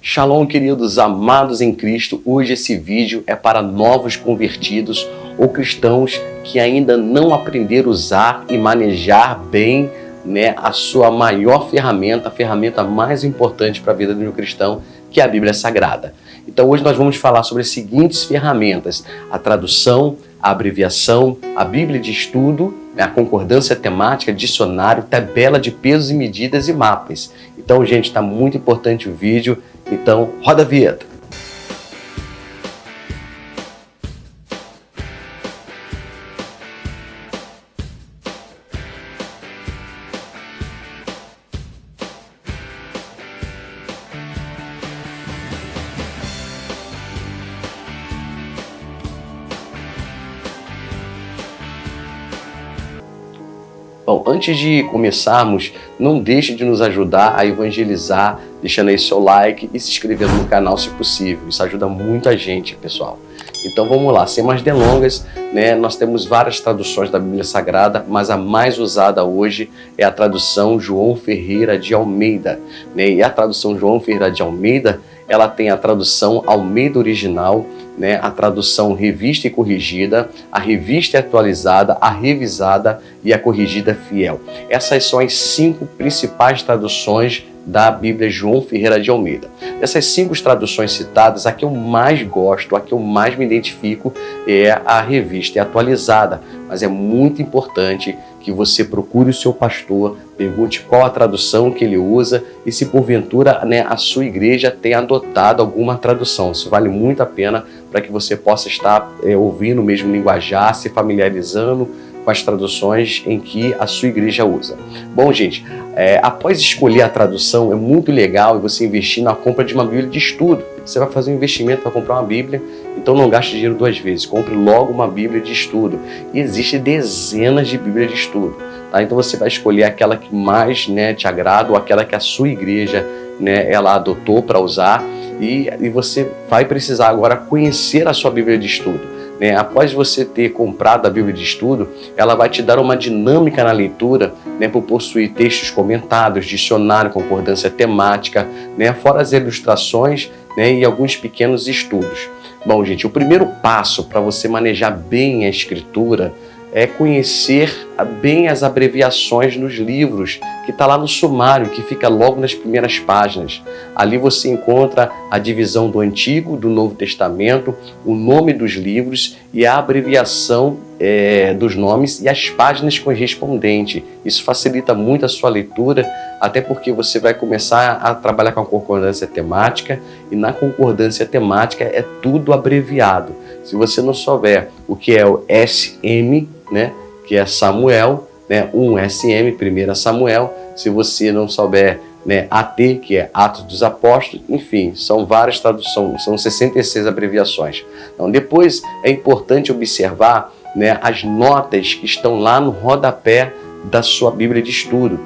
Shalom, queridos amados em Cristo. Hoje esse vídeo é para novos convertidos ou cristãos que ainda não aprenderam a usar e manejar bem, a sua maior ferramenta, a ferramenta mais importante para a vida do cristão, que é a Bíblia Sagrada. Então hoje nós vamos falar sobre as seguintes ferramentas: a tradução, a abreviação, a Bíblia de estudo, a concordância temática, dicionário, tabela de pesos e medidas e mapas. Então, gente, está muito importante o vídeo. Então, roda a vinheta. Bom, antes de começarmos, não deixe de nos ajudar a evangelizar, deixando aí seu like e se inscrevendo no canal se possível. Isso ajuda muito a gente, pessoal. Então vamos lá, sem mais delongas, nós temos várias traduções da Bíblia Sagrada, mas a mais usada hoje é a tradução João Ferreira de Almeida. E a tradução João Ferreira de Almeida, ela tem a tradução Almeida original, a tradução revista e corrigida, a revista atualizada, a revisada e a corrigida fiel. Essas são as 5 principais traduções da Bíblia João Ferreira de Almeida. Dessas 5 traduções citadas, a que eu mais gosto, a que eu mais me identifico é a revista atualizada, mas é muito importante que você procure o seu pastor, pergunte qual a tradução que ele usa e se porventura a sua igreja tem adotado alguma tradução. Isso vale muito a pena para que você possa estar ouvindo o mesmo linguajar, se familiarizando com as traduções em que a sua igreja usa. Bom, gente, após escolher a tradução, é muito legal você investir na compra de uma Bíblia de estudo. Você vai fazer um investimento para comprar uma Bíblia, então não gaste dinheiro 2 vezes, compre logo uma Bíblia de estudo. E existem dezenas de Bíblias de estudo, tá? Então você vai escolher aquela que mais te agrada ou aquela que a sua igreja ela adotou para usar, e você vai precisar agora conhecer a sua Bíblia de estudo. Após você ter comprado a Bíblia de estudo, ela vai te dar uma dinâmica na leitura, por possuir textos comentados, dicionário, concordância temática, fora as ilustrações e alguns pequenos estudos. Bom, gente, o primeiro passo para você manejar bem a escritura é conhecer bem as abreviações nos livros, que está lá no sumário, que fica logo nas primeiras páginas. Ali você encontra a divisão do Antigo, do Novo Testamento, o nome dos livros e a abreviação dos nomes e as páginas correspondentes. Isso facilita muito a sua leitura, até porque você vai começar a trabalhar com a concordância temática, e na concordância temática é tudo abreviado. Se você não souber o que é o SM, que é Samuel, 1SM, 1 Samuel, se você não souber AT, que é Atos dos Apóstolos, enfim, são várias traduções, são 66 abreviações. Então, depois é importante observar as notas que estão lá no rodapé da sua Bíblia de estudo,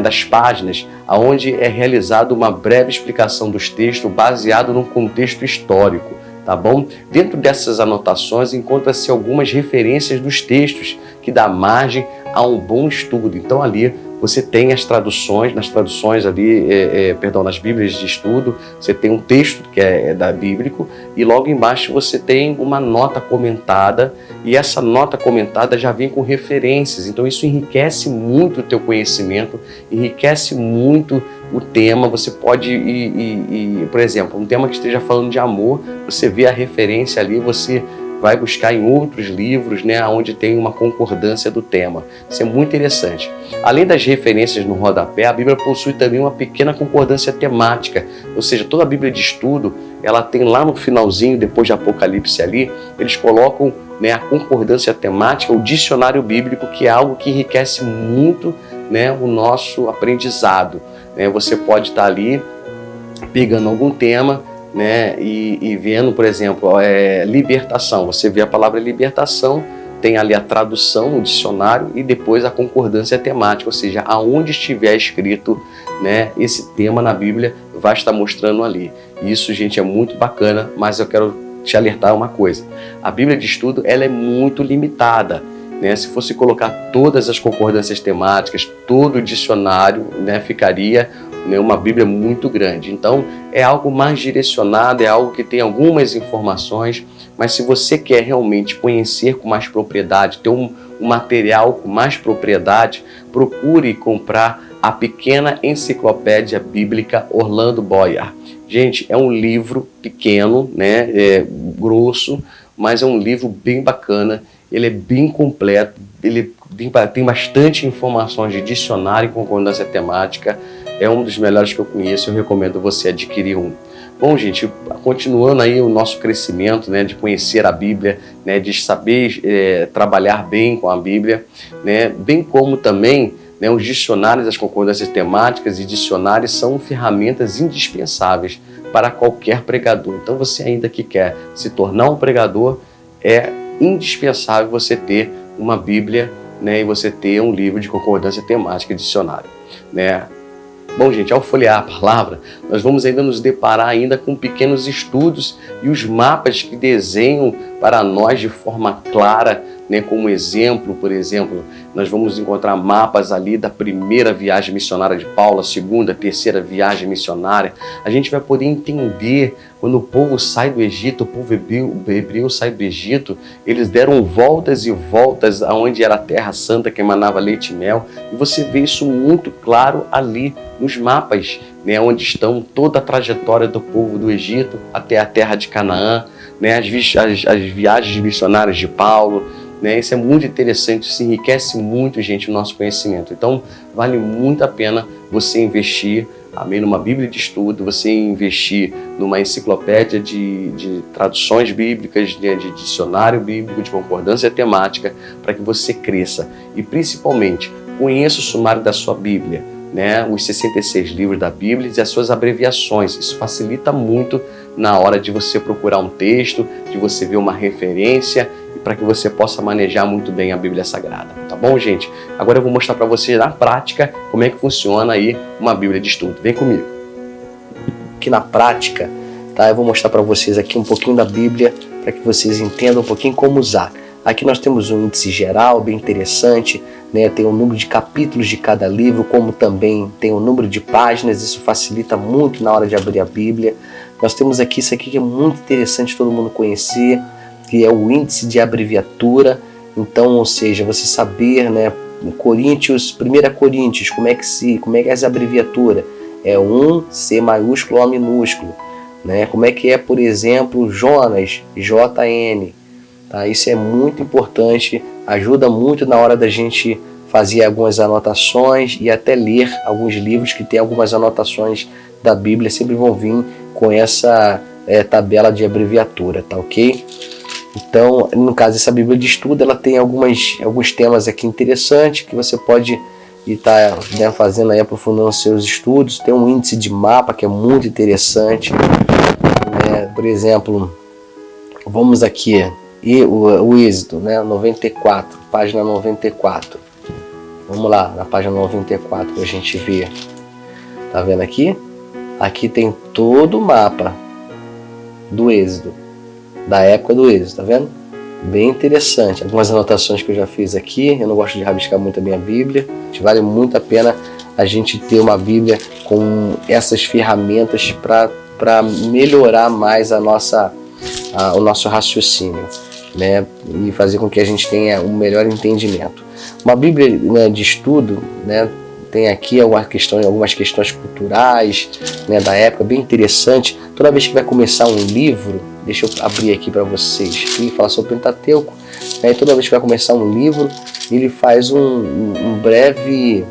das páginas, onde é realizada uma breve explicação dos textos baseado num contexto histórico. Tá bom? Dentro dessas anotações encontra-se algumas referências dos textos que dá margem a um bom estudo. Então ali você tem as traduções, nas Bíblias de estudo, você tem um texto que é bíblico, e logo embaixo você tem uma nota comentada, e essa nota comentada já vem com referências. Então isso enriquece muito o teu conhecimento, enriquece muito o tema. Você pode por exemplo, um tema que esteja falando de amor, você vê a referência ali, você vai buscar em outros livros, onde tem uma concordância do tema. Isso é muito interessante. Além das referências no rodapé, a Bíblia possui também uma pequena concordância temática, ou seja, toda a Bíblia de estudo, ela tem lá no finalzinho, depois de Apocalipse ali, eles colocam a concordância temática, o dicionário bíblico, que é algo que enriquece muito o nosso aprendizado. Você pode estar ali pegando algum tema, e vendo, por exemplo, libertação. Você vê a palavra libertação, tem ali a tradução, o dicionário e depois a concordância temática, ou seja, aonde estiver escrito esse tema na Bíblia, vai estar mostrando ali. Isso, gente, é muito bacana, mas eu quero te alertar uma coisa: a Bíblia de estudo ela é muito limitada. Se fosse colocar todas as concordâncias temáticas, todo o dicionário, ficaria né, uma Bíblia muito grande. Então, é algo mais direcionado, é algo que tem algumas informações, mas se você quer realmente conhecer com mais propriedade, ter um material com mais propriedade, procure comprar a Pequena Enciclopédia Bíblica Orlando Boyer. Gente, é um livro pequeno, né, grosso, mas é um livro bem bacana, ele é bem completo, ele tem bastante informações de dicionário e concordância temática, é um dos melhores que eu conheço, eu recomendo você adquirir um. Bom, gente, continuando aí o nosso crescimento, né, de conhecer a Bíblia, né, de saber trabalhar bem com a Bíblia, né, bem como também, né, os dicionários, as concordâncias temáticas e dicionários são ferramentas indispensáveis para qualquer pregador. Então, você ainda que quer se tornar um pregador, é indispensável você ter uma Bíblia, né, e você ter um livro de concordância temática e dicionário, né? Bom, gente, ao folhear a palavra, nós vamos ainda nos deparar ainda com pequenos estudos e os mapas que desenham para nós de forma clara, né, como exemplo, por exemplo, nós vamos encontrar mapas ali da primeira viagem missionária de Paulo, a segunda, a terceira viagem missionária. A gente vai poder entender quando o povo sai do Egito, o povo hebreu sai do Egito, eles deram voltas e voltas aonde era a terra santa que emanava leite e mel, e você vê isso muito claro ali nos mapas, né, onde estão toda a trajetória do povo do Egito até a terra de Canaã, né, as viagens missionárias de Paulo, né, isso é muito interessante, isso enriquece muito, gente, o nosso conhecimento. Então, vale muito a pena você investir, amém, numa Bíblia de estudo, você investir numa enciclopédia de traduções bíblicas, de dicionário bíblico, de concordância temática, para que você cresça. E, principalmente, conheça o sumário da sua Bíblia, né, os 66 livros da Bíblia e as suas abreviações. Isso facilita muito na hora de você procurar um texto, de você ver uma referência, para que você possa manejar muito bem a Bíblia Sagrada, tá bom, gente? Agora eu vou mostrar para você na prática como é que funciona aí uma Bíblia de estudo. Vem comigo. Aqui na prática, tá? Eu vou mostrar para vocês aqui um pouquinho da Bíblia, para que vocês entendam um pouquinho como usar. Aqui nós temos um índice geral, bem interessante, né? Tem o número de capítulos de cada livro, como também tem o número de páginas, isso facilita muito na hora de abrir a Bíblia. Nós temos aqui isso aqui que é muito interessante todo mundo conhecer, que é o índice de abreviatura. Então, ou seja, você saber, né, Coríntios, 1 Coríntios, como é que é essa abreviatura? É um C maiúsculo ou minúsculo, né? Como é que é, por exemplo, Jonas, JN, tá? Isso é muito importante, ajuda muito na hora da gente fazer algumas anotações e até ler alguns livros que tem algumas anotações da Bíblia, sempre vão vir com essa tabela de abreviatura, tá ok? Então, no caso dessa Bíblia de estudo, ela tem alguns temas aqui interessantes que você pode estar, né, fazendo aí, aprofundando os seus estudos. Tem um índice de mapa que é muito interessante, né? Por exemplo, vamos aqui, o Êxodo, né, 94, página 94. Vamos lá, na página 94 para a gente ver. Tá vendo aqui? Aqui tem todo o mapa do Êxodo, da época do Êxodo, tá vendo? Bem interessante. Algumas anotações que eu já fiz aqui. Eu não gosto de rabiscar muito a minha Bíblia. Vale muito a pena a gente ter uma Bíblia com essas ferramentas para melhorar mais o nosso raciocínio, né? E fazer com que a gente tenha um melhor entendimento. Uma Bíblia, né, de estudo, né, tem aqui algumas questões culturais, né, da época, bem interessante. Toda vez que vai começar um livro, deixa eu abrir aqui para vocês, ele fala sobre o Pentateuco, né, e toda vez que vai começar um livro, ele faz uma breve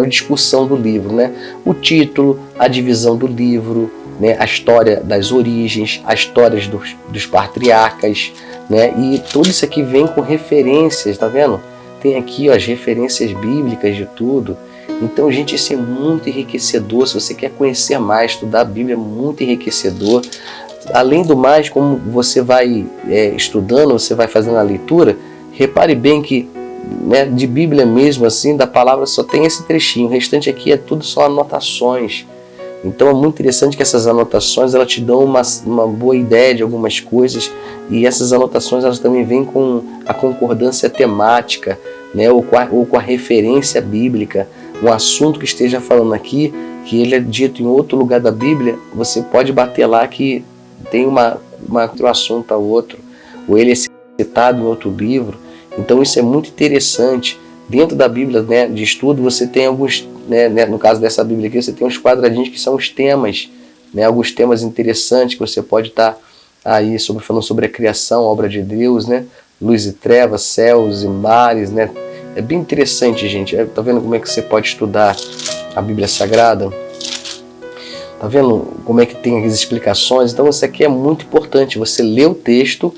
discussão do livro, né? O título, a divisão do livro, né, a história das origens, as histórias dos patriarcas, né? E tudo isso aqui vem com referências, tá vendo? Tem aqui, ó, as referências bíblicas de tudo. Então, gente, isso é muito enriquecedor. Se você quer conhecer mais, estudar a Bíblia é muito enriquecedor. Além do mais, como você vai estudando, você vai fazendo a leitura, repare bem que, né, de Bíblia mesmo, assim, da palavra só tem esse trechinho. O restante aqui é tudo só anotações. Então é muito interessante que essas anotações elas te dão uma boa ideia de algumas coisas, e essas anotações elas também vêm com a concordância temática, né, ou com a referência bíblica. um assunto que esteja falando aqui, que ele é dito em outro lugar da Bíblia, você pode bater lá que tem um assunto a outro, ou ele é citado em outro livro. Então isso é muito interessante. Dentro da Bíblia, né, de estudo, você tem alguns, né, no caso dessa Bíblia aqui, você tem uns quadradinhos que são os temas, né, alguns temas interessantes que você pode estar aí falando sobre a criação, a obra de Deus, né, luz e trevas, céus e mares, né. É bem interessante, gente. Tá vendo como é que você pode estudar a Bíblia Sagrada? Tá vendo como é que tem as explicações? Então isso aqui é muito importante, você lê o texto,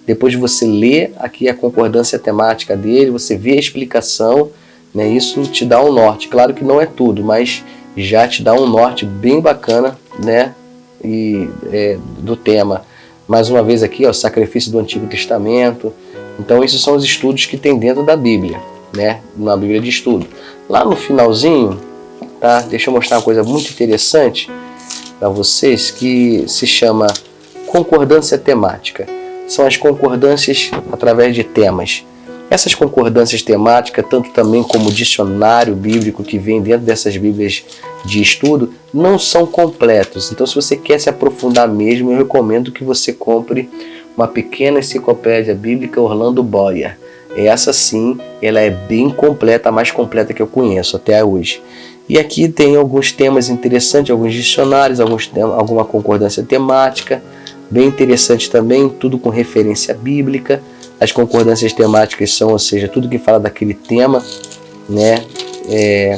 depois de você ler aqui a concordância temática dele, você vê a explicação, né? Isso te dá um norte. Claro que não é tudo, mas já te dá um norte bem bacana, né? Do tema. Mais uma vez aqui, ó, sacrifício do Antigo Testamento. Então esses são os estudos que tem dentro da Bíblia, né? Na Bíblia de estudo. Lá no finalzinho, tá? Deixa eu mostrar uma coisa muito interessante para vocês que se chama concordância temática. São as concordâncias através de temas. Essas concordâncias temáticas, tanto também como o dicionário bíblico que vem dentro dessas bíblias de estudo, não são completos. Então, se você quer se aprofundar mesmo, eu recomendo que você compre uma pequena enciclopédia bíblica Orlando Boyer. Essa sim, ela é bem completa, a mais completa que eu conheço até hoje. E aqui tem alguns temas interessantes, alguns dicionários, alguma concordância temática, bem interessante também, tudo com referência bíblica. As concordâncias temáticas são, ou seja, tudo que fala daquele tema, né?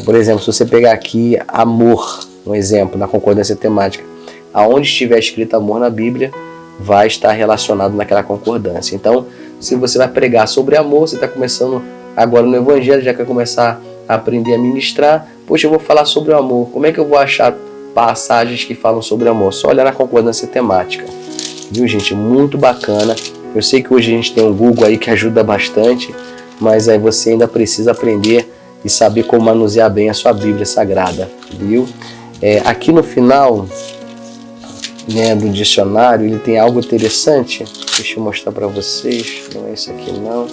Por exemplo, se você pegar aqui amor, um exemplo, na concordância temática, aonde estiver escrito amor na Bíblia, vai estar relacionado naquela concordância. Então, se você vai pregar sobre amor, você está começando agora no Evangelho, já quer começar a aprender a ministrar, poxa, eu vou falar sobre o amor, como é que eu vou achar passagens que falam sobre amor? Só olhar na concordância temática. Viu, gente? Muito bacana. Eu sei que hoje a gente tem um Google aí que ajuda bastante, mas aí você ainda precisa aprender e saber como manusear bem a sua Bíblia Sagrada, viu? Aqui no final, né, do dicionário, ele tem algo interessante. Deixa eu mostrar para vocês. Não é isso aqui, não.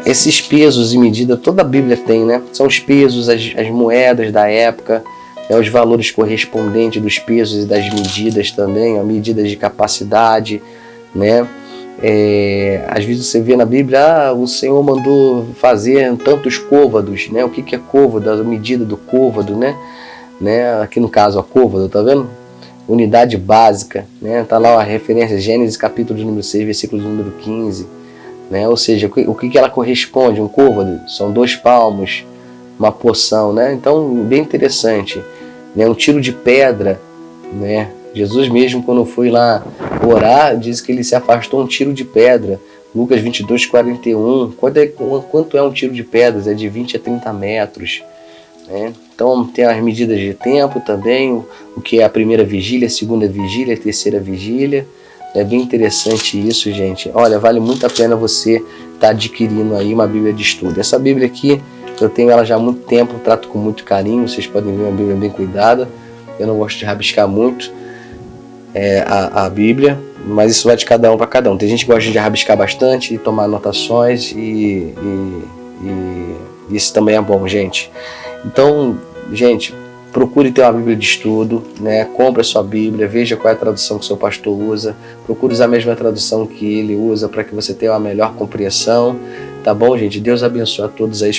Esses pesos e medidas, toda a Bíblia tem, né? São os pesos, as moedas da época, os valores correspondentes dos pesos e das medidas também, as medidas de capacidade, né? Às vezes você vê na Bíblia, o Senhor mandou fazer tantos côvados, né? O que é côvado? A medida do côvado, né? Aqui no caso, a côvado, tá vendo? Unidade básica, né? Tá lá a referência, Gênesis capítulo número 6, versículo número 15, né? Ou seja, o que ela corresponde? Um côvado são 2 palmos, uma porção, né? Então, bem interessante, né? Um tiro de pedra, né? Jesus mesmo, quando foi lá orar, diz que ele se afastou um tiro de pedra. Lucas 22, 41. Quanto é um tiro de pedras? É de 20 a 30 metros. Né? Então, tem as medidas de tempo também, o que é a primeira vigília, a segunda vigília, a terceira vigília. É bem interessante isso, gente. Olha, vale muito a pena você estar adquirindo aí uma Bíblia de estudo. Essa Bíblia aqui, eu tenho ela já há muito tempo, trato com muito carinho. Vocês podem ver uma Bíblia bem cuidada. Eu não gosto de rabiscar muito a Bíblia, mas isso vai de cada um para cada um. Tem gente que gosta de rabiscar bastante e tomar anotações e isso também é bom, gente. Então, gente, procure ter uma Bíblia de estudo, né? Compre a sua Bíblia, veja qual é a tradução que o seu pastor usa, procure usar a mesma tradução que ele usa para que você tenha uma melhor compreensão, tá bom, gente? Deus abençoe a todos aí.